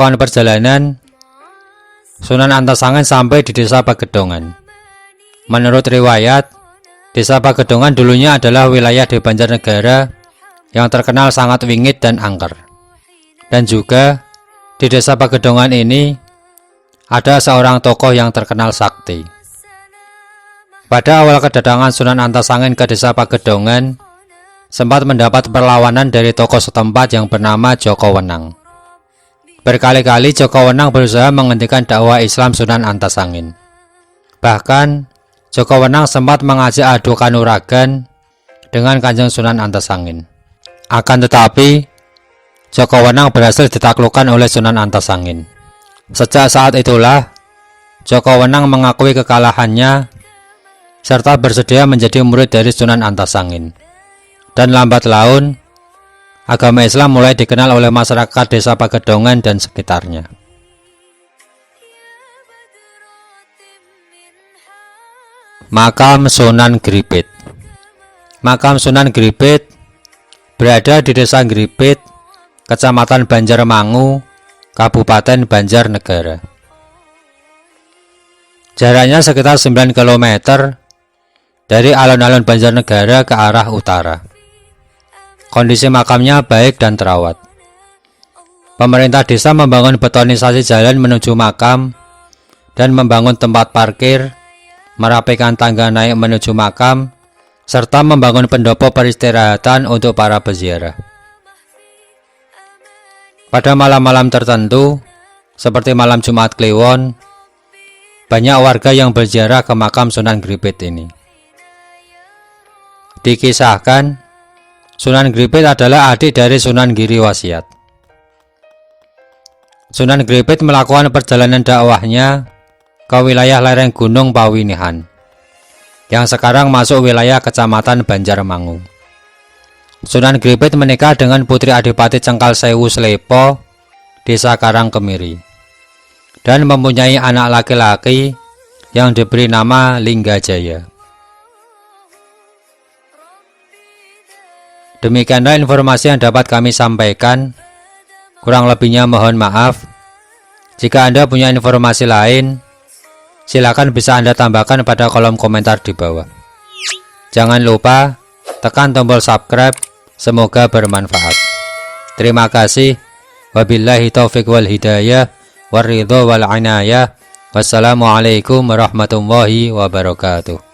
melakukan perjalanan, Sunan Antasangen sampai di desa Pagedongan. Menurut riwayat, desa Pagedongan dulunya adalah wilayah di Banjarnegara yang terkenal sangat wingit dan angker. Dan juga di desa Pagedongan ini ada seorang tokoh yang terkenal sakti. Pada awal kedatangan Sunan Antasangen ke desa Pagedongan, sempat mendapat perlawanan dari tokoh setempat yang bernama Joko Wenang. Berkali-kali Joko Wenang berusaha menghentikan dakwah Islam Sunan Antasangen. Bahkan, Joko Wenang sempat mengajak adu kanuragan dengan Kanjeng Sunan Antasangen. Akan tetapi, Joko Wenang berhasil ditaklukkan oleh Sunan Antasangen. Sejak saat itulah, Joko Wenang mengakui kekalahannya serta bersedia menjadi murid dari Sunan Antasangen. Dan lambat laun, agama Islam mulai dikenal oleh masyarakat desa Pagedongan dan sekitarnya. Makam Sunan Gripit. Makam Sunan Gripit berada di desa Gripit, Kecamatan Banjarmangu, Kabupaten Banjarnegara. Jaraknya sekitar 9 km dari alun-alun Banjarnegara ke arah utara. Kondisi makamnya baik dan terawat. Pemerintah desa membangun betonisasi jalan menuju makam dan membangun tempat parkir, merapikan tangga naik menuju makam, serta membangun pendopo peristirahatan untuk para peziarah. Pada malam-malam tertentu, seperti malam Jumat Kliwon, banyak warga yang berziarah ke makam Sunan Gripit ini. Dikisahkan, Sunan Gripit adalah adik dari Sunan Giriwasiat. Sunan Gripit melakukan perjalanan dakwahnya ke wilayah lereng Gunung Pawinihan, yang sekarang masuk wilayah Kecamatan Banjarmangu. Sunan Gripit menikah dengan Putri Adipati Cengkal Sewu Slepo, Desa Karangkemiri, dan mempunyai anak laki-laki yang diberi nama Linggajaya. Demikianlah informasi yang dapat kami sampaikan. Kurang lebihnya mohon maaf. Jika Anda punya informasi lain, silakan bisa Anda tambahkan pada kolom komentar di bawah. Jangan lupa tekan tombol subscribe. Semoga bermanfaat. Terima kasih. Wabillahi taufiq wal hidayah, waridho wal inayah. Wassalamualaikum warahmatullahi wabarakatuh.